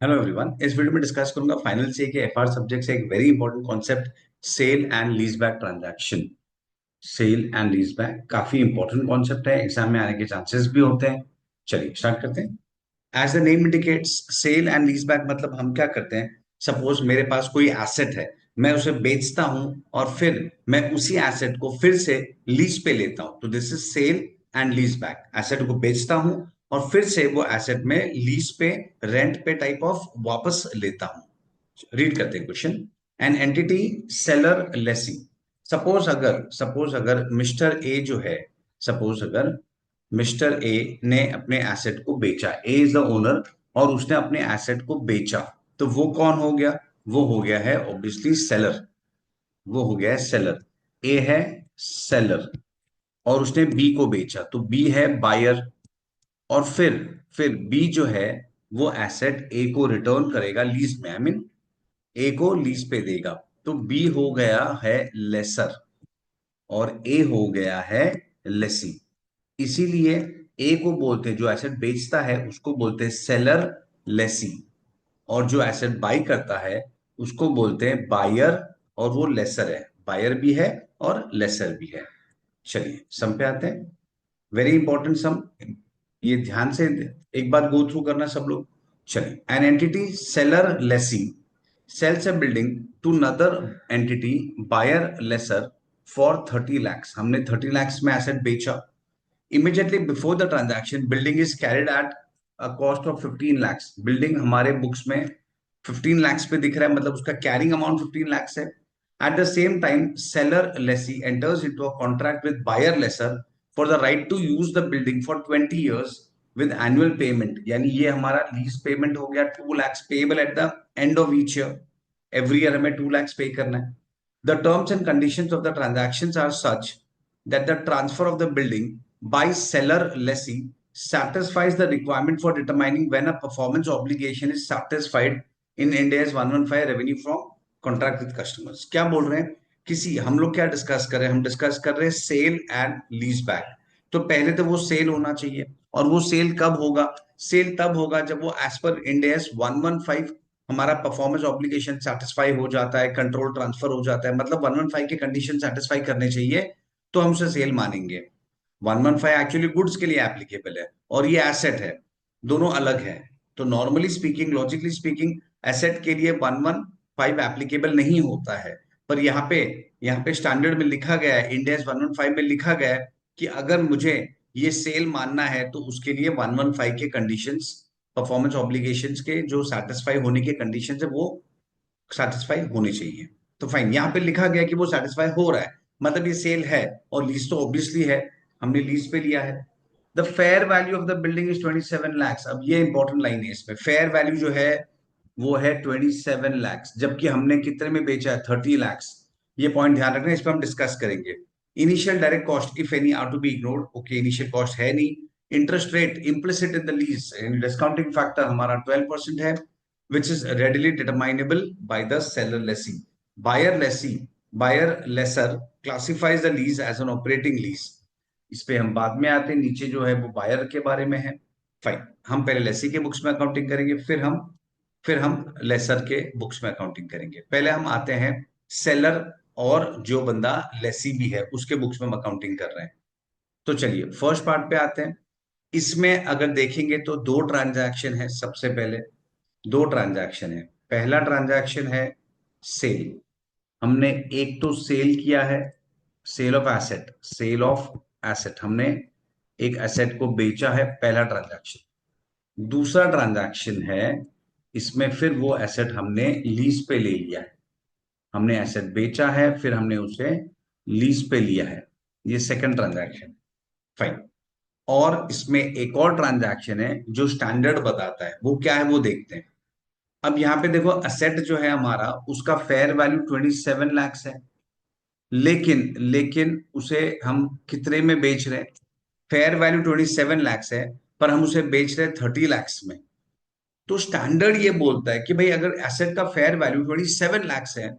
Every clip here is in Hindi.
Hello everyone. इस वीडियो में डिस्कस करूंगा फाइनल सी के एफआर सब्जेक्ट से एक very important concept, sale and leaseback transaction. Sale and leaseback काफी इंपॉर्टेंट कॉन्सेप्ट है, एग्जाम में आने के चांसेस भी होते हैं। चलिए स्टार्ट करते हैं। As the name indicates, sale and leaseback मतलब हम क्या करते हैं। सपोज मेरे पास कोई एसेट है, मैं उसे बेचता हूं और फिर मैं उसी एसेट को फिर से लीज पे लेता हूं, तो this is sale and leaseback. Asset को बेचता हूं और फिर से वो एसेट में लीज पे, रेंट पे टाइप ऑफ वापस लेता हूं। रीड करते हैं question. An entity seller lessee. Suppose अगर मिस्टर ए जो है, सपोज अगर मिस्टर ए ने अपने एसेट को बेचा, ए इज द ओनर, और उसने अपने एसेट को बेचा, तो वो कौन हो गया? वो हो गया है ऑब्वियसली सेलर। वो हो गया है सेलर। ए है सेलर और उसने बी को बेचा, तो बी है बायर। और फिर बी जो है वो एसेट ए को रिटर्न करेगा लीज में, आई मीन ए को लीज पे देगा। तो बी हो गया है लेसर और ए हो गया है लेसी। इसीलिए ए को बोलते हैं, जो एसेट बेचता है उसको बोलते हैं सेलर लेसी, और जो एसेट बाई करता है उसको बोलते हैं बायर, और वो लेसर है। बायर भी है और लेसर भी है। चलिए सम पे आते हैं। वेरी इंपॉर्टेंट सम, ये ध्यान से एक बार गो थ्रू करना सब लोग। चलिए, an entity seller lessee sells a building to another entity buyer lesser for 30 lakhs। हमने 30 lakhs में एसेट बेचा। Immediately before the transaction, building is carried at a cost of 15 lakhs। Building हमारे बुक्स में 15 lakhs पे दिख रहा है, मतलब उसका कैरिंग अमाउंट 15 lakhs है। At the same time, seller lessee enters into a contract with buyer lesser for the right to use the building for 20 years with annual payment। यानी ये हमारा लीज पेमेंट हो गया 2 lakhs payable at the end of each year। Every year हमें 2 lakhs पे करना है। The terms and conditions of the transactions are such that the transfer of the building by seller lessee satisfies the requirement for determining when a performance obligation is satisfied in Ind AS 115 revenue from contract with customers। क्या बोल रहे हैं? किसी, हम लोग क्या डिस्कस कर रहे हैं? हम डिस्कस कर रहे हैं सेल एंड लीज बैक। तो पहले तो वो सेल होना चाहिए, और वो सेल कब होगा? सेल तब होगा जब वो एज पर Ind AS 115 हमारा परफॉर्मेंस ऑब्लिगेशन सेटिस्फाई हो जाता है, कंट्रोल ट्रांसफर हो जाता है, मतलब 115 के कंडीशन सेटिस्फाई करने चाहिए, तो हम उसे सेल मानेंगे। 115 एक्चुअली गुड्स के लिए एप्लीकेबल है और ये एसेट है, दोनों अलग है। तो normally speaking, logically speaking, asset के लिए 115 एप्लीकेबल नहीं होता है। पर यहाँ पे स्टैंडर्ड में लिखा गया है, इंडिया 115 में लिखा गया है कि अगर मुझे ये सेल मानना है तो उसके लिए 115 के कंडीशंस, परफॉर्मेंस ऑब्लिगेशंस के जो सेटिस्फाई होने के कंडीशंस है वो सेटिस्फाई होने चाहिए। तो फाइन, यहाँ पे लिखा गया कि वो सेटिस्फाई हो रहा है, मतलब ये सेल है। और लीज तो ऑब्वियसली है, हमने लीज पे लिया है। The fair value of the building is 27 lakhs। अब ये इंपॉर्टेंट लाइन है इसमें, फेयर वैल्यू जो है वो है 27 lakhs, जबकि हमने कितने में बेचा है? 30 lakhs। ये पॉइंट ध्यान रखना, इस पर हम डिस्कस करेंगे। Initial direct cost if any are to be ignored. Okay, initial cost है नहीं। Interest rate implicit in the lease, discounting factor हमारा 12% है, which is readily determinable by the seller lessee। Buyer lessee, buyer lessor classifies the lease as an operating lease। इस पे हम बाद में आते हैं, नीचे जो है वो बायर के बारे में है। फाइन, हम पहले लेसी के बुक्स में अकाउंटिंग करेंगे, फिर हम लेसर के बुक्स में अकाउंटिंग करेंगे। पहले हम आते हैं सेलर, और जो बंदा लेसी भी है उसके बुक्स में हम अकाउंटिंग कर रहे हैं। तो चलिए फर्स्ट पार्ट पे आते हैं। इसमें अगर देखेंगे तो दो ट्रांजैक्शन है। सबसे पहले दो ट्रांजैक्शन है। पहला ट्रांजैक्शन है सेल। हमने एक तो सेल किया है, sale of asset, sale of asset, हमने एक एसेट को बेचा है, पहला ट्रांजैक्शन। दूसरा ट्रांजैक्शन है, इसमें फिर वो एसेट हमने लीज पे ले लिया है। हमने एसेट बेचा है, फिर हमने उसे लीज पे लिया है। ये सेकंड ट्रांजैक्शन। फाइन। और इसमें एक और ट्रांजैक्शन है जो स्टैंडर्ड बताता है, वो क्या है वो देखते हैं। अब यहाँ पे देखो, असेट जो है हमारा, उसका फेयर वैल्यू 27 lakhs है, लेकिन लेकिन उसे हम कितने में बेच रहे हैं? फेयर वैल्यू 27 lakhs है, पर हम उसे बेच रहे हैं 30 lakhs में। तो स्टैंडर्ड ये बोलता है कि भाई अगर एसेट का फेयर वैल्यू 27 lakhs है,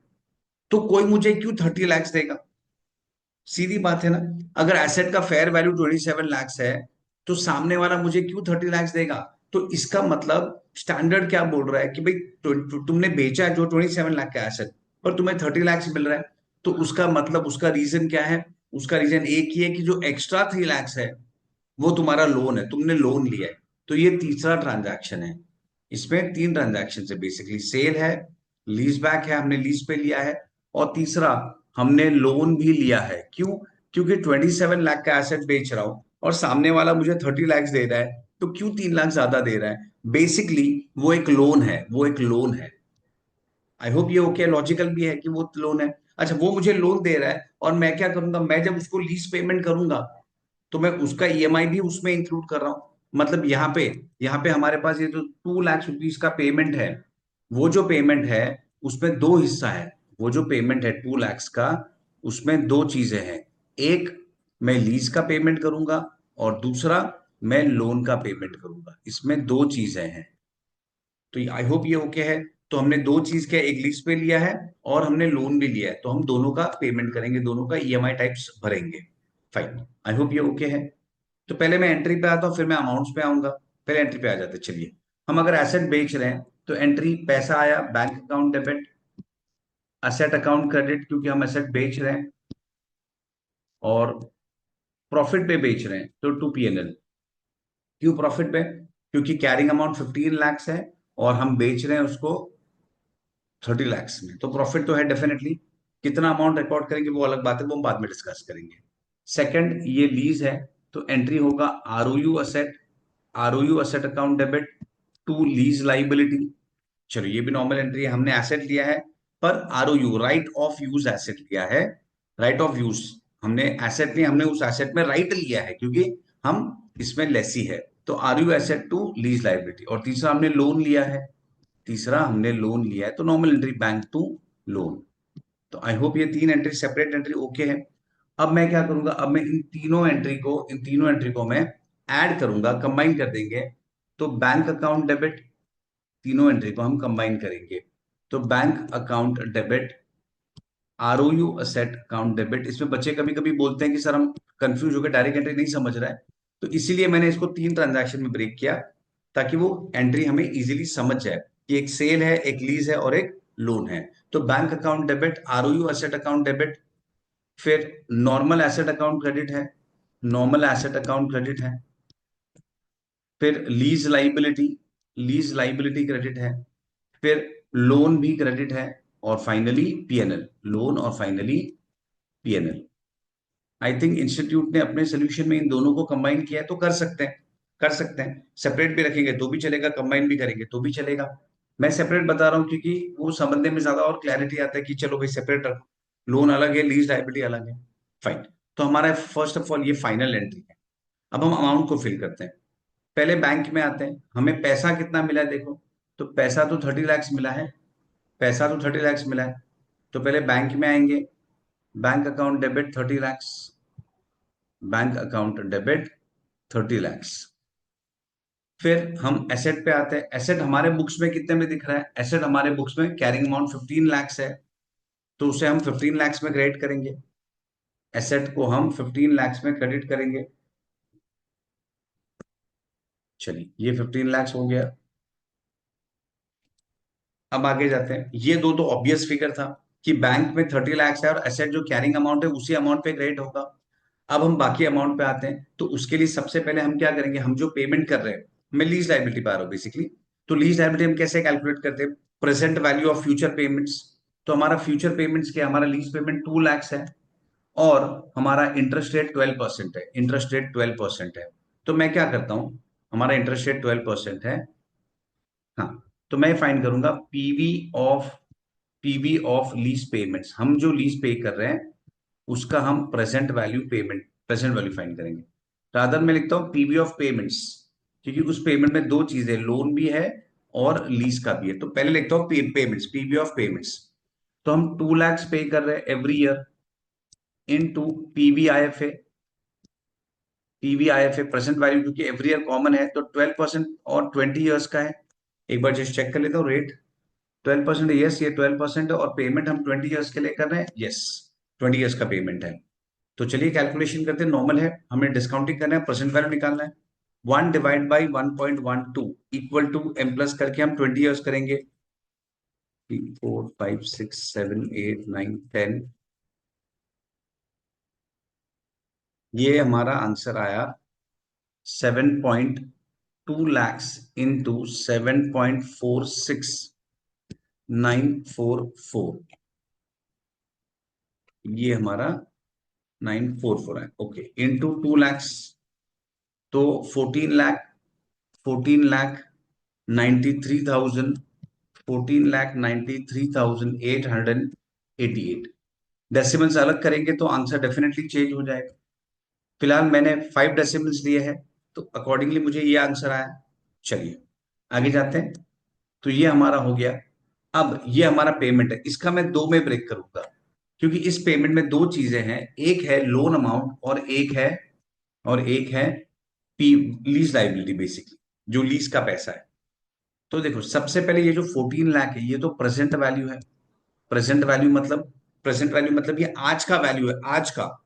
तो कोई मुझे क्यों 30 lakhs देगा? सीधी बात है ना। अगर एसेट का फेयर वैल्यू 27 lakhs है, तो सामने वाला मुझे क्यों 30 lakhs देगा? तो इसका मतलब स्टैंडर्ड क्या बोल रहा है कि भाई तुमने बेचा है जो 27 लाख का एसेट, पर तुम्हें 30 लाख मिल रहा है। तो उसका मतलब, उसका रीजन क्या है? उसका रीजन एक ही है कि जो एक्स्ट्रा 3 लाख है वो तुम्हारा लोन है, तुमने लोन लिया है। तो ये तीसरा ट्रांजैक्शन है। इसमें तीन ट्रांजैक्शन है बेसिकली, सेल है, लीज बैक है, हमने लीज पे लिया है, और तीसरा हमने लोन भी लिया है। क्यों? क्योंकि 27 लाख का एसेट बेच रहा हूं और सामने वाला मुझे 30 लाख दे रहा है, तो क्यों 3 लाख ज्यादा दे रहा है? बेसिकली वो एक लोन है, वो एक लोन है। आई होप ये ओके, लॉजिकल भी है कि वो लोन है। अच्छा, वो मुझे लोन दे रहा है और मैं क्या करूंगा, मैं जब उसको लीज पेमेंट करूंगा तो मैं उसका ईएमआई भी उसमें इंक्लूड कर रहा हूं। मतलब यहाँ पे हमारे पास ये जो 2 लाख रुपीज का पेमेंट है, वो जो पेमेंट है उसमें दो हिस्सा है। वो जो पेमेंट है 2 लाख का, उसमें दो चीजें हैं। एक, मैं लीज का पेमेंट करूंगा, और दूसरा, मैं लोन का पेमेंट करूंगा। इसमें दो चीजें हैं। तो आई होप ये ओके है। तो हमने दो चीज के, एक लीज पे लिया है और हमने लोन भी लिया है, तो हम दोनों का पेमेंट करेंगे, दोनों का ईएमआई टाइप्स भरेंगे। फाइन, आई होप ये ओके है। तो पहले मैं एंट्री पे आता हूँ, फिर मैं अमाउंट्स पे आऊंगा। पहले एंट्री पे आ जाते हैं, चलिए। हम अगर एसेट बेच रहे हैं तो एंट्री, पैसा आया, bank account debit, asset account credit, क्योंकि हम एसेट बेच रहे हैं। और प्रॉफिट पे बेच रहे हैं तो टू पीएनएल। क्यों प्रॉफिट पे? क्योंकि कैरिंग अमाउंट 15 लाख है और हम बेच रहे हैं उसको 30 लाख में, तो प्रॉफिट तो है डेफिनेटली। कितना अमाउंट रिकॉर्ड करेंगे वो अलग बात है, वो हम बाद में डिस्कस करेंगे। सेकंड, ये लीज है, तो एंट्री होगा ROU asset, ROU asset account debit to lease liability. चलो, ये भी नॉर्मल एंट्री है, हमने एसेट लिया है, पर आरओयू, राइट ऑफ यूज एसेट लिया है। राइट ऑफ यूज, हमने एसेट लिया, हमने उस एसेट में राइट लिया है क्योंकि हम इसमें लेसी है। तो आरओयू एसेट टू लीज लाइबिलिटी। और तीसरा, हमने लोन लिया है, तीसरा हमने लोन लिया है, तो normal entry, bank to loan. तो आई होप ये तीन एंट्री, सेपरेट एंट्री ओके है। अब मैं क्या करूंगा, अब मैं इन तीनों एंट्री को मैं ऐड करूंगा, कंबाइन कर देंगे। तो बैंक अकाउंट डेबिट, तीनों एंट्री को हम कंबाइन करेंगे। तो bank account debit, ROU asset account debit. इसमें बच्चे कभी कभी बोलते हैं कि सर हम कंफ्यूज हो गए, डायरेक्ट एंट्री नहीं समझ रहा है। तो इसीलिए मैंने इसको तीन ट्रांजैक्शन में ब्रेक किया, ताकि वो एंट्री हमें इजीली समझ जाए कि एक सेल है, एक लीज है और एक लोन है। तो bank account debit, ROU asset account debit, फिर नॉर्मल एसेट अकाउंट क्रेडिट है, नॉर्मल एसेट अकाउंट क्रेडिट है, फिर lease liability, lease liability credit है, फिर लोन भी क्रेडिट है, और फाइनली पीएनएल, लोन और finally PNL. I think institute ने अपने सोल्यूशन में इन दोनों को कंबाइन किया है, तो कर सकते हैं, कर सकते हैं। सेपरेट भी रखेंगे तो भी चलेगा, कंबाइन भी करेंगे तो भी चलेगा। मैं सेपरेट बता रहा हूँ क्योंकि वो समझने में ज्यादा और क्लैरिटी आता है कि चलो भाई सेपरेट रखो, लोन अलग है, लीज लायबिलिटी अलग है। फाइन। तो हमारा फर्स्ट ऑफ ऑल ये फाइनल एंट्री है। अब हम अमाउंट को फिल करते हैं। पहले बैंक में आते हैं, हमें पैसा कितना मिला है देखो। तो पैसा तो 30 लाख मिला है, पैसा तो 30 लाख मिला है। तो पहले बैंक में आएंगे, bank account debit 30 lakh, bank account debit 30 lakh. फिर हम एसेट पे आते हैं। एसेट हमारे बुक्स में कितने में दिख रहा है? एसेट हमारे बुक्स में कैरिंग अमाउंट 15 लाख है, तो उसे हम 15 लाख में क्रेडिट करेंगे। एसेट को हम 15 लाख में क्रेडिट करेंगे। चलिए, ये 15 लाख हो गया। अब आगे जाते हैं। ये दो तो ऑब्वियस फिगर था कि बैंक में 30 लाख है और एसेट जो कैरिंग अमाउंट है उसी अमाउंट पे क्रेडिट होगा। अब हम बाकी अमाउंट पे आते हैं, तो उसके लिए सबसे पहले हम क्या करेंगे, हम जो पेमेंट कर रहे हैं, मैं लीज लाइबिलिटी पा रहा हूँ बेसिकली। तो लीज लाइबिलिटी हम कैसे कैलकुलेट करते हैं? Present value of future payments. तो हमारा फ्यूचर पेमेंट्स क्या, हमारा लीज पेमेंट 2 लाख है, और हमारा इंटरेस्ट रेट 12% है, इंटरेस्ट रेट 12% है। तो मैं क्या करता हूं, हमारा इंटरेस्ट रेट 12% है। हाँ, तो मैं फाइंड करूंगा पीवी ऑफ लीज पेमेंट्स। हम जो लीज पे कर रहे हैं उसका हम प्रेजेंट वैल्यू फाइंड करेंगे। रादर मैं लिखता हूं पीवी ऑफ पेमेंट्स, क्योंकि उस पेमेंट में दो चीजें, लोन भी है और लीज का भी है। तो पहले लिखता हूं पेमेंट्स, पीवी ऑफ पेमेंट्स। तो हम 2 लाख पे कर रहे हैं every year, into PVIFA. PVIFA present value, क्योंकि एवरी ईयर कॉमन है, तो 12% और 20 ईयर्स का है। एक बार जस्ट चेक कर लेता हूँ रेट। 12% है, यस, ये 12% है, और पेमेंट हम 20 ईयर्स के लिए कर रहे हैं, यस, 20 ईयर्स का पेमेंट है। तो चलिए कैलकुलेशन करते हैं। नॉर्मल है, हमें डिस्काउंटिंग करना है, प्रेजेंट वैल्यू निकालना है। 1 divide by 1.12 equal to m plus करके हम 20 यूज करेंगे। 3 4 5 6 7 8 9 10, ये हमारा आंसर आया 7.2 lakhs इंटू 7.46944, ये हमारा 944 है। ओके, इंटू 2 lakhs, तो 14 लाख, 14,93,000, 14,93,888। डेसिमल्स अलग करेंगे तो आंसर डेफिनेटली चेंज हो जाएगा। फिलहाल मैंने 5 डेसिमल्स लिए हैं, तो अकॉर्डिंगली मुझे ये आंसर आया। चलिए आगे जाते हैं। तो ये हमारा हो गया। अब ये हमारा पेमेंट है, इसका मैं दो में ब्रेक करूंगा, क्योंकि इस पेमेंट में दो चीजें हैं, एक है लोन अमाउंट और एक है पी लीज लाइबिलिटी, बेसिकली जो लीज का पैसा है। तो देखो, सबसे पहले ये जो 14 लाख है, ये तो प्रेजेंट वैल्यू है। प्रेजेंट वैल्यू मतलब ये आज का वैल्यू है, आज का।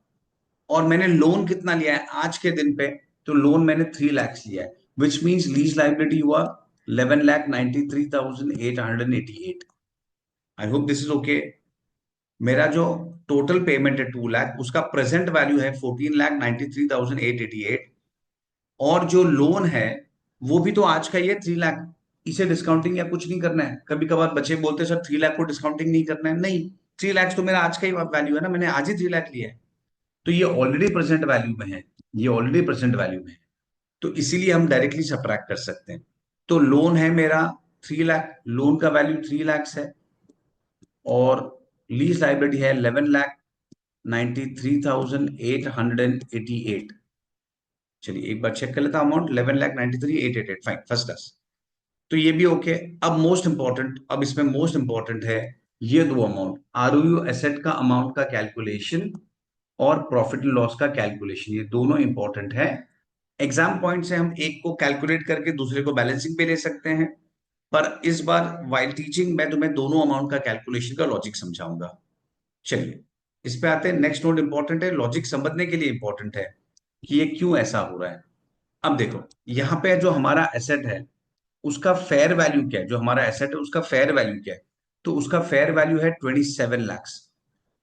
और मैंने लोन कितना लिया है आज के दिन पे? तो लोन मैंने 3 lakhs लिया है, विच मीन्स लीज लाइबिलिटी हुआ 11,93,888। I hope this is okay. मेरा जो टोटल पेमेंट है 2 लाख, उसका प्रेजेंट वैल्यू है 14,93,888। और जो लोन है वो भी तो आज का ही है, 3 लाख। इसे डिस्काउंटिंग या कुछ नहीं करना है। कभी कभार बच्चे बोलते हैं सर 3 लाख को डिस्काउंटिंग नहीं करना है, नहीं। 3 लाख तो मेरा आज का ही वैल्यू है ना, मैंने आज ही 3 लाख लिया है। तो ये ऑलरेडी प्रेजेंट वैल्यू में है, ये ऑलरेडी प्रेजेंट वैल्यू में है। तो इसीलिए हम डायरेक्टली सब्ट्रैक्ट कर सकते हैं। तो लोन है मेरा 3 लाख, लोन का वैल्यू 3 lakhs है, और लीज लाइबिलिटी है 11,93,888। चलिए एक बार चेक कर लेता हूं अमाउंट, 11,93,888, फाइन, फर्स्ट क्लास। तो ये भी ओके। अब मोस्ट इंपॉर्टेंट, अब इसमें मोस्ट इंपॉर्टेंट है ये दो अमाउंट, आरओयू एसेट का अमाउंट का कैलकुलेशन और प्रॉफिट एंड लॉस का कैलकुलेशन, ये दोनों इंपॉर्टेंट है। एग्जाम पॉइंट से हम एक को कैलकुलेट करके दूसरे को बैलेंसिंग पे ले सकते हैं, पर इस बार वाइल टीचिंग मैं तुम्हें दोनों अमाउंट का कैलकुलेशन का लॉजिक समझाऊंगा। चलिए इस पे आते हैं। नेक्स्ट नोट इंपॉर्टेंट है, लॉजिक समझने के लिए इंपॉर्टेंट है कि ये क्यों ऐसा हो रहा है। अब देखो, यहाँ पे जो हमारा एसेट है उसका फेयर वैल्यू क्या है, जो हमारा एसेट है उसका फेयर वैल्यू क्या है? तो उसका फेयर वैल्यू है 27 lakhs।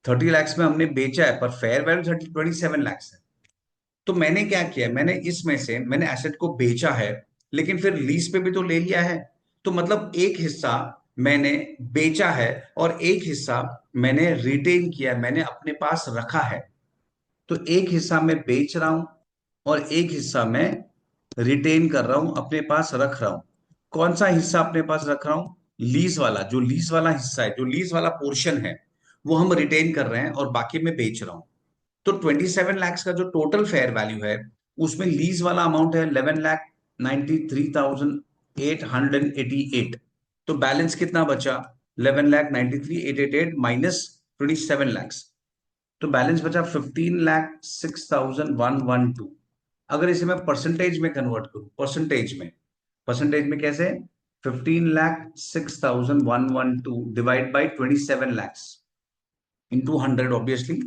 30 lakhs में हमने बेचा है, पर फेयर वैल्यू 27 lakhs है। तो मैंने क्या किया, मैंने इसमें से मैंने एसेट को बेचा है, लेकिन फिर लीज पे भी तो ले लिया है। तो मतलब एक हिस्सा मैंने बेचा है और एक हिस्सा मैंने रिटेन किया, मैंने अपने पास रखा है। तो एक हिस्सा मैं बेच रहा हूं और एक हिस्सा मैं रिटेन कर रहा हूं, अपने पास रख रहा हूं। कौन सा हिस्सा अपने पास रख रहा हूं? लीज वाला, जो लीज वाला हिस्सा है, जो लीज वाला पोर्शन है, वो हम रिटेन कर रहे हैं और बाकी मैं बेच रहा हूं। तो 27 lakhs का जो टोटल फेयर वैल्यू है, उसमें लीज वाला अमाउंट है 11,93,888। तो बैलेंस कितना बचा? 11,93,888 माइनस 27 lakhs। तो बैलेंस बचा 15,06,112। अगर इसे मैं परसेंटेज में कन्वर्ट करूं, परसेंटेज में कैसे? 15,06,112 divide by 27 lakhs into 100, obviously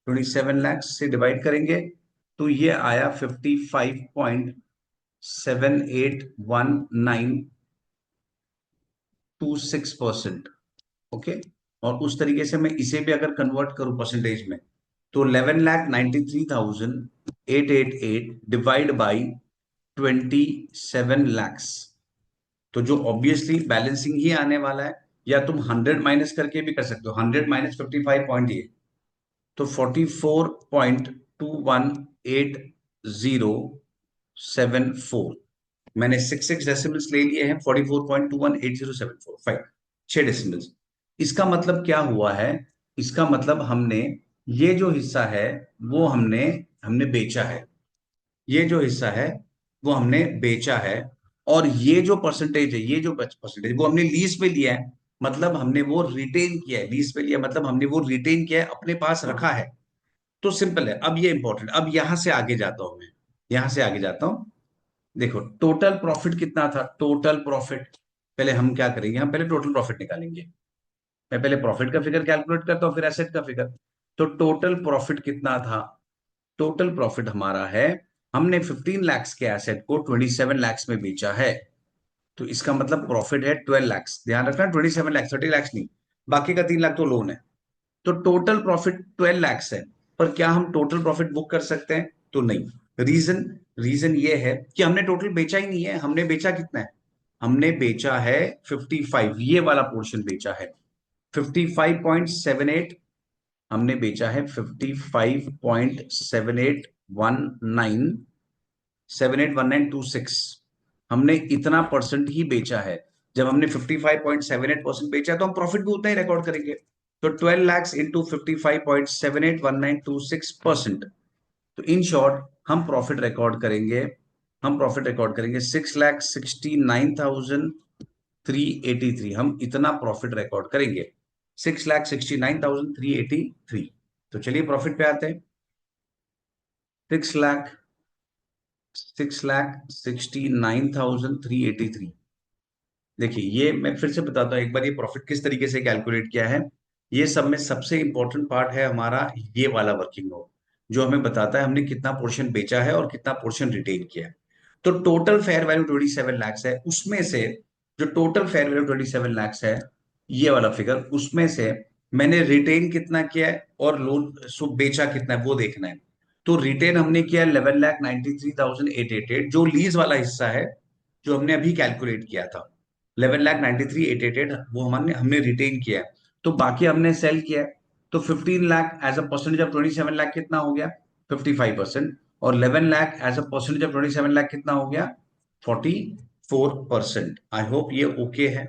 27 lakhs से डिवाइड करेंगे तो ये आया 55.781926%। ओके, और उस तरीके से मैं इसे भी अगर कन्वर्ट करूं परसेंटेज में, तो 11,93,888 डिवाइड बाई 27 lakhs। तो जो ऑब्वियसली बैलेंसिंग ही आने वाला है, या तुम 100 माइनस करके भी कर सकते हो, 100 - 55 तो 44.218074। मैंने 6 डेसिमल्स ले लिए हैं, 44.218074, फाइन, 6 डेसिमल्स। इसका मतलब क्या हुआ है? इसका मतलब हमने ये जो हिस्सा है वो हमने हमने बेचा है, ये जो हिस्सा है वो हमने बेचा है। और ये जो परसेंटेज है, ये जो परसेंटेज वो हमने लीज पे लिया है, मतलब हमने वो रिटेन किया है। लीज पे लिया मतलब हमने वो रिटेन किया है, अपने पास रखा है। तो सिंपल है। अब ये इंपॉर्टेंट, अब यहां से आगे जाता हूं मैं, यहां से आगे जाता हूं। देखो टोटल प्रॉफिट कितना था, टोटल प्रॉफिट। पहले हम क्या करेंगे, हम पहले टोटल प्रॉफिट निकालेंगे। मैं पहले प्रॉफिट का फिगर कैलकुलेट करता हूं, फिर एसेट का फिगर। तो टोटल प्रॉफिट कितना था? टोटल प्रॉफिट हमारा है हमने 15 lakhs के एसेट को 27 lakhs में बेचा है, तो इसका मतलब प्रॉफिट है 12 lakhs। ध्यान रखना 27 lakhs, 30 lakhs नहीं, बाकी का 3 लाख तो लोन है। तो टोटल प्रॉफिट 12 lakhs है, पर क्या हम टोटल प्रॉफिट बुक कर सकते हैं? तो नहीं। रीजन रीजन ये है कि हमने टोटल बेचा ही नहीं है। हमने बेचा कितना है? हमने बेचा है 55, ये वाला पोर्शन बेचा है 55.78। हमने बेचा है 55.7819, 781926। हमने इतना परसेंट ही बेचा है। जब हमने 55.78% बेचा तो हम प्रॉफिट भी उतना ही रिकॉर्ड करेंगे। तो 12 lakhs इंटू 55.781926%। तो इन शॉर्ट हम प्रॉफिट रिकॉर्ड करेंगे 6,69,383। हम इतना प्रॉफिट रिकॉर्ड करेंगे 6,69,383। तो चलिए प्रॉफिट पे आते हैं। 6,69,383। देखिए, ये मैं फिर से बताता हूँ एक बार, ये प्रॉफिट किस तरीके से कैलकुलेट किया है। ये सब में सबसे इंपॉर्टेंट पार्ट है हमारा ये वाला वर्किंग नोट, जो हमें बताता है हमने कितना पोर्शन बेचा है और कितना पोर्शन रिटेन किया है। तो टोटल फेयर वैल्यू 27 lakhs है, उसमें से जो टोटल फेयर वैल्यू 27 lakhs है, ये वाला फिगर, उसमें से मैंने रिटेन कितना किया है और लोन सो बेचा कितना है वो देखना है। तो रिटेन हमने किया 11,93,888, जो लीज वाला हिस्सा है, जो हमने अभी कैलकुलेट किया था 11,93,888, वो हमने हमने रिटेन किया है। तो बाकी हमने सेल किया है। तो 15 lakh as a percentage of 27 lakh कितना हो गया? 55%। और 11 lakh as a percentage of 27 lakh कितना हो गया? 44%। आई होप ये ओके है।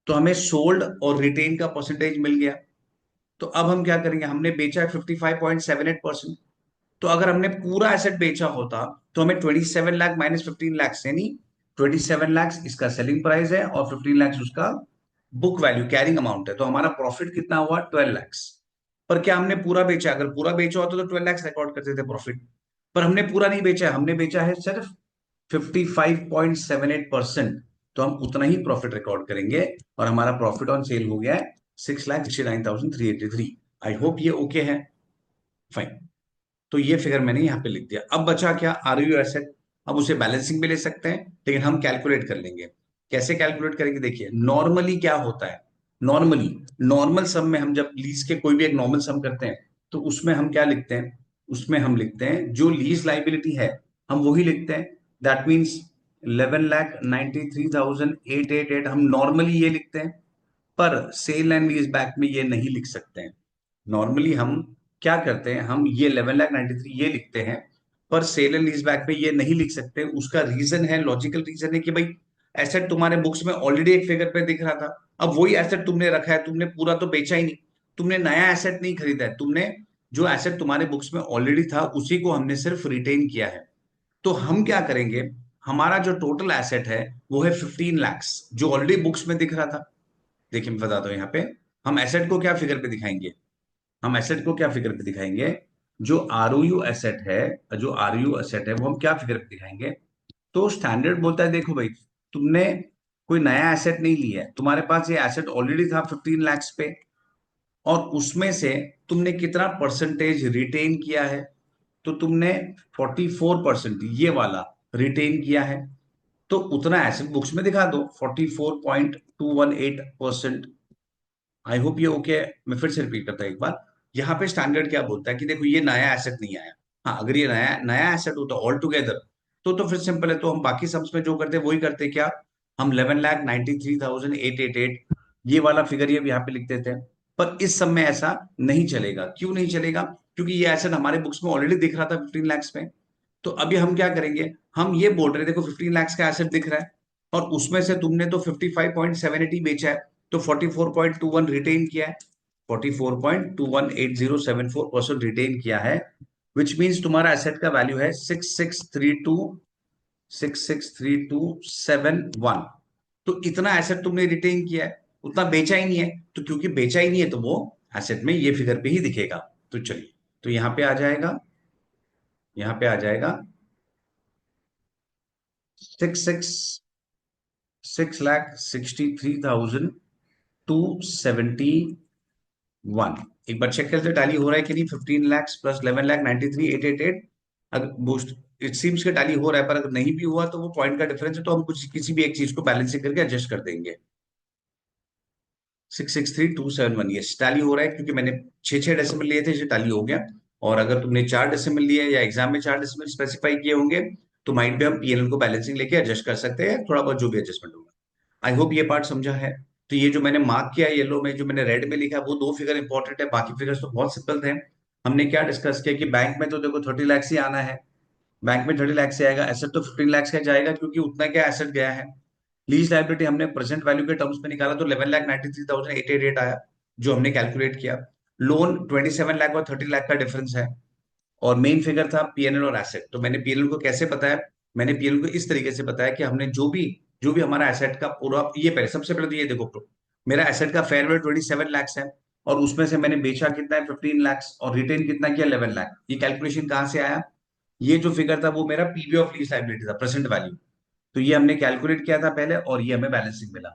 तो हमें सोल्ड और रिटेन का परसेंटेज मिल गया। तो अब हम क्या करेंगे? हमने बेचा है 55.78%। तो अगर हमने पूरा एसेट बेचा होता तो हमें 27 लाख माइनस 15 lakhs, यानी 27 lakhs इसका सेलिंग प्राइस है और 15 lakhs उसका बुक वैल्यू कैरिंग अमाउंट है। तो हमारा प्रॉफिट कितना हुआ? 12 lakhs। पर क्या हमने पूरा बेचा? अगर पूरा बेचा होता तो 12 lakhs रिकॉर्ड करते थे प्रॉफिट। पर हमने पूरा नहीं बेचा है, हमने बेचा है सिर्फ 55.78%। तो हम उतना ही प्रॉफिट रिकॉर्ड करेंगे और हमारा प्रॉफिट ऑन सेल हो गया है 6,69,383। आई होप ये ओके है। फाइन। तो ये फिगर मैंने यहां पे लिख दिया। अब बचा क्या? आरओयू एसेट। अब उसे बैलेंसिंग भी ले सकते हैं, लेकिन हम कैलकुलेट कर लेंगे। कैसे कैलकुलेट करेंगे? देखिए, नॉर्मली क्या होता है, नॉर्मली नॉर्मल सम में हम जब लीज के कोई भी एक नॉर्मल सम करते हैं, तो उसमें हम क्या लिखते हैं? उसमें हम लिखते हैं जो लीज लाइबिलिटी है, हम वही लिखते हैं। दैट मीन्स 11,93,888 हम नॉर्मली ये लिखते हैं। पर सेल एंड लीज बैक में ये नहीं लिख सकते हैं। नॉर्मली हम क्या करते हैं? हम ये 11,93,000 ये लिखते हैं, पर सेल एंड लीज बैक में ये नहीं लिख सकते। उसका रीजन है, लॉजिकल रीजन है कि भाई एसेट तुम्हारे बुक्स में ऑलरेडी एक फिगर पे दिख रहा था। अब वही एसेट तुमने रखा है, तुमने पूरा तो बेचा ही नहीं, तुमने नया एसेट नहीं खरीदा है, तुमने जो एसेट तुम्हारे बुक्स में ऑलरेडी था उसी को हमने सिर्फ रिटेन किया है। तो हम क्या करेंगे? हमारा जो टोटल एसेट है वो है 15 lakhs, जो ऑलरेडी बुक्स में दिख रहा था। देखिए मैं बताता हूँ यहाँ पे, हम एसेट को क्या फिगर पे दिखाएंगे? हम एसेट को क्या फिगर पे दिखाएंगे? जो आरओयू एसेट है, जो आरओयू एसेट है वो हम क्या फिगर पे दिखाएंगे? तो स्टैंडर्ड बोलता है देखो भाई, तुमने कोई नया एसेट नहीं लिया है, तुम्हारे पास ये एसेट ऑलरेडी था 15 lakhs पे, और उसमें से तुमने कितना परसेंटेज रिटेन किया है? तो तुमने 44% ये वाला रिटेन किया है। तो उतना एसेट बुक्स में दिखा दो, 44.218%। आई होप ये ओके है। मैं फिर से रिपीट करता हूं एक बार। यहाँ पे स्टैंडर्ड क्या बोलता है कि देखो ये नया एसेट नहीं आया। हाँ, अगर ये नया नया एसेट होता ऑल टुगेदर, तो फिर सिंपल है, तो हम बाकी सम्स में जो करते हैं वही करते। क्या? हम 11,93,888 ये वाला फिगर ये यहाँ पे लिख देते हैं। पर इस सब में ऐसा नहीं चलेगा। क्यों नहीं चलेगा? क्योंकि ये एसेट हमारे बुक्स में ऑलरेडी दिख रहा था 15 lakhs में। तो अभी हम क्या करेंगे? हम ये बोल रहे हैं देखो 15 lakhs का एसेट दिख रहा है, और उसमें से तुमने तो 55.78 बेचा है, तो 44.21 रिटेन किया है। 44.218074% रिटेन किया है, विच मीन्स तुम्हारा एसेट का वैल्यू है 6632711। तो इतना एसेट तुमने रिटेन किया है, उतना बेचा ही नहीं है। तो क्योंकि बेचा ही नहीं है तो वो एसेट में ये फिगर पे ही दिखेगा। तो चलिए, तो यहां पे आ जाएगा, यहां पे आ जाएगा 6,63,271। एक बार चेक करते टैली हो रहा है कि नहीं? 15 lakhs प्लस 11,93,888। अगर बूस्ट इट सीम्स के टैली हो रहा है, पर अगर नहीं भी हुआ तो वो पॉइंट का डिफरेंस है, तो हम कुछ किसी भी एक चीज को बैलेंसिंग करके एडजस्ट कर देंगे। 663271, ये टैली हो रहा है क्योंकि मैंने छह छह डेसिमल लिए थे, इसे टैली हो गया। और अगर तुमने 4 डेसिमल लिए या एग्जाम में 4 डेसिमल स्पेसिफाई किए होंगे, तो माइट भी हम पीएनएल को बैलेंसिंग लेके एडजस्ट कर सकते हैं, थोड़ा बहुत जो भी एडजस्टमेंट होगा। आई होप ये पार्ट समझा है। तो ये जो मैंने मार्क किया येलो में, जो मैंने रेड में लिखा है, वो दो फिगर इंपॉर्टेंट है, बाकी फिगर्स तो बहुत सिंपल थे। हमने क्या डिस्कस किया कि बैंक में तो देखो 30 लाख ही आना है, बैंक में 30 लाख से आएगा, एसेट तो 15 लाख का जाएगा क्योंकि उतना क्या एसेट गया है। लीज लाइबिलिटी हमने प्रेजेंट वैल्यू के टर्म्स में निकाला तो 11,93,888 आया, जो हमने कैलकुलेट किया। लोन 27 लाख और 30 लाख का डिफरेंस है। और मेन फिगर था पीएनएल और एसेट। तो मैंने पीएनएल को कैसे बताया, मैंने पीएनएल को इस तरीके से बताया कि हमने जो भी हमारा एसेट का पूरा, ये पहले सबसे पहले तो ये देखो, मेरा एसेट का फेयर वैल्यू 27 लाख है, और उसमें से मैंने बेचा कितना है 15 लाख, और रिटेन कितना किया 11 लाख। ये कैलकुलेशन कहाँ से आया, ये जो फिगर था वो मेरा पीवी ऑफ लीज लाइबिलिटी था, प्रेजेंट वैल्यू। तो ये हमने कैलकुलेट किया था पहले, और ये हमें बैलेंसिंग मिला।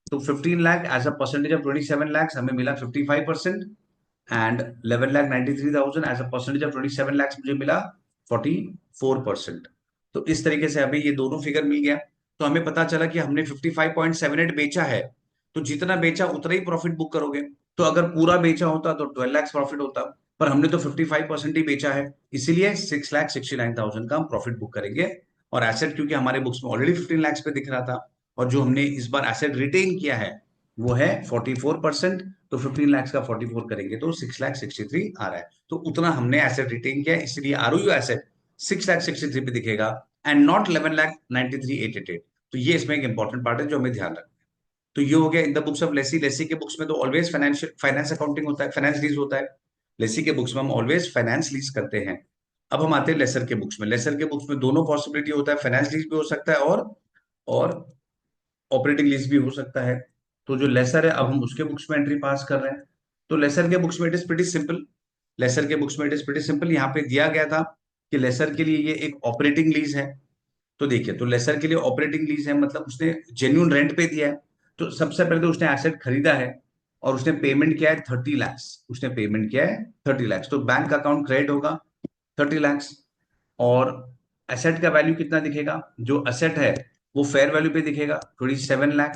तो 15 lakh as a percentage of 27 lakh हमें मिला 55%, and 11,93,000 as a percentage of 27 lakh मुझे मिला 44%। तो इस तरीके से हमें ये दोनों फिगर मिल गया। तो हमें पता चला कि हमने 55.78 बेचा है, तो जितना बेचा उतना ही प्रॉफिट बुक करोगे। तो अगर पूरा बेचा होता तो 12 लाख प्रॉफिट होता, पर हमने तो 55% ही बेचा है, इसीलिए 6,69,000 का हम प्रॉफिट बुक करेंगे। और एसेट क्योंकि हमारे बुक्स में ऑलरेडी 15 लाख पे दिख रहा था, और जो हमने इस बार एसेट रिटेन किया है वो है 44%, तो 15 लाख का 44 करेंगे तो 6,63 आ रहा है। तो उतना हमने एसेट रिटेन किया है, इसलिए आरओयू एसेट 6,63 पे दिखेगा, एंड नॉट 11,93,888। तो ये इसमें एक इंपॉर्टेंट पार्ट है जो हमें ध्यान रखना है। तो ये हो गया in the books of lessee. Lessee के बुक्स में तो ऑलवेज फाइनेंस अकाउंटिंग होता है, फाइनेंस लीज होता है। लेसी के बुक्स में हम ऑलवेज फाइनेंस लीज करते हैं। अब हम आते हैं लेसर के बुक्स में। लेसर के बुक्स में दोनों पॉसिबिलिटी होता है, फाइनेंस लीज भी हो सकता है और ऑपरेटिंग लीज भी हो सकता है। तो जो लेसर है, अब हम उसके बुक्स में एंट्री पास कर रहे हैं। तो लेसर के बुक्स में it is pretty simple. Lessor के बुक्स में इट इज प्रीटी सिंपल, यहाँ पे दिया गया था कि लेसर के लिए ये एक ऑपरेटिंग लीज है। तो देखिए, तो लेसर के लिए ऑपरेटिंग लीज है, मतलब उसने जेन्यून रेंट पे दिया है। तो सबसे पहले तो उसने एसेट खरीदा है, और उसने पेमेंट किया है 30 लाख। उसने पेमेंट किया है 30 लाख, तो बैंक अकाउंट क्रेडिट होगा 30 लाख। और एसेट का वैल्यू कितना दिखेगा, जो एसेट है वो फेयर वैल्यू पे दिखेगा 27 लाख,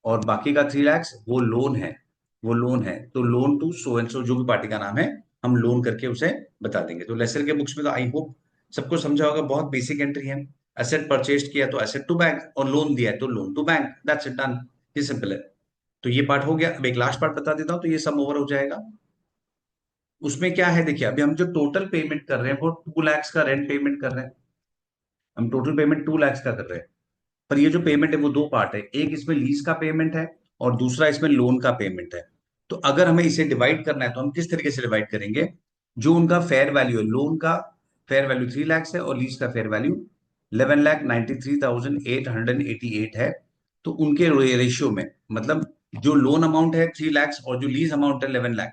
और बाकी का 3 लाख वो लोन है। वो लोन है, तो loan to so and so, जो भी पार्टी का नाम है, हम लोन करके उसे बता देंगे। तो लेसर के बुक्स में तो आई होप सबको समझा होगा, बहुत बेसिक एंट्री है। एसेट परचेज किया तो एसेट टू बैंक, और लोन दिया है तो loan to bank, that's it, done. ये सिंपल है। तो ये पार्ट हो गया। अब एक लास्ट पार्ट बता देता हूँ, तो ये सब ओवर हो जाएगा। उसमें क्या है, देखिए अभी हम जो टोटल पेमेंट कर रहे हैं वो 2 लाख का रेंट पेमेंट कर रहे हैं। हम टोटल पेमेंट 2 लाख का कर रहे हैं। पर ये जो पेमेंट है वो दो पार्ट है, एक इसमें लीज का पेमेंट है, और दूसरा इसमें लोन का पेमेंट है। तो अगर हमें इसे डिवाइड करना है तो हम किस तरीके से डिवाइड करेंगे, जो उनका फेयर वैल्यू है, लोन का फेयर वैल्यू 3 लाख है और लीज का फेयर वैल्यू 11,93,888 है। तो उनके रेशियो में, मतलब जो लोन अमाउंट है 3 लाख और जो लीज अमाउंट है 11 लाख,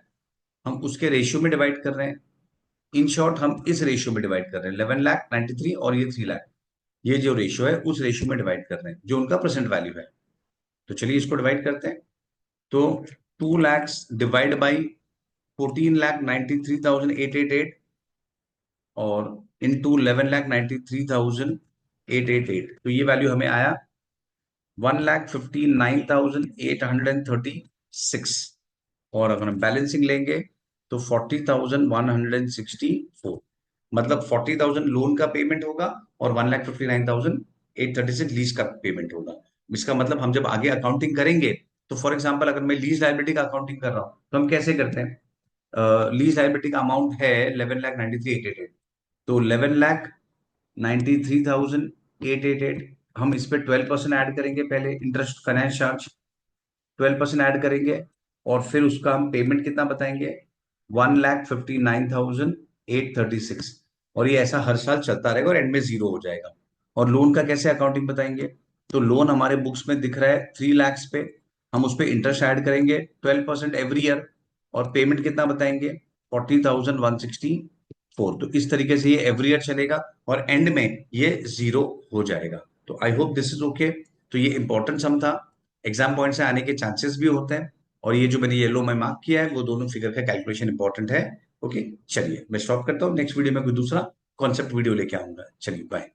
हम उसके रेशियो में डिवाइड कर रहे हैं। इन शॉर्ट हम इस रेशियो में डिवाइड कर रहे हैं, 11,93 और ये 3 लाख, ये जो रेशियो है उस रेशियो में डिवाइड कर रहे हैं जो उनका प्रेजेंट वैल्यू है। तो चलिए इसको डिवाइड करते हैं। तो 2 लाख डिवाइड बाई 14,93,888, और इनटू 11,93,888, तो ये वैल्यू हमें आया 1,59,836। और अगर हम बैलेंसिंग लेंगे तो 40,164, मतलब 40,000 लोन का पेमेंट होगा और 1,59,836 लीज का पेमेंट होगा। इसका मतलब हम जब आगे अकाउंटिंग करेंगे, तो फॉर एग्जांपल अगर मैं लीज लाइबिलिटी का अकाउंटिंग कर रहा हूं तो हम कैसे करते हैं, लीज लाइबिलिटी का अमाउंट है 11,93,888, तो 11,93,888, हम इस पे 12% ऐड करेंगे, पहले इंटरेस्ट फाइनेंस चार्ज 12% ऐड करेंगे, और फिर उसका हम पेमेंट कितना बताएंगे, 1,59,836। और ये ऐसा हर साल चलता रहेगा और एंड में जीरो हो जाएगा। और लोन का कैसे अकाउंटिंग बताएंगे, तो लोन हमारे बुक्स में दिख रहा है 3 लाख पे, हम उस पर इंटरेस्ट ऐड करेंगे 12% एवरी ईयर, और पेमेंट कितना बताएंगे 40,164। तो इस तरीके से ये एवरी ईयर चलेगा, और एंड में ये जीरो हो जाएगा। तो I hope this is okay. तो ये इंपॉर्टेंट सम था, एग्जाम पॉइंट से आने के चांसेस भी होते हैं। और ये जो मैंने येलो में मार्क किया है वो दोनों फिगर का कैलकुलेशन इंपॉर्टेंट है। ओके, चलिए मैं स्टॉप करता हूँ, नेक्स्ट वीडियो में कोई दूसरा कॉन्सेप्ट वीडियो लेके आऊंगा। चलिए बाय।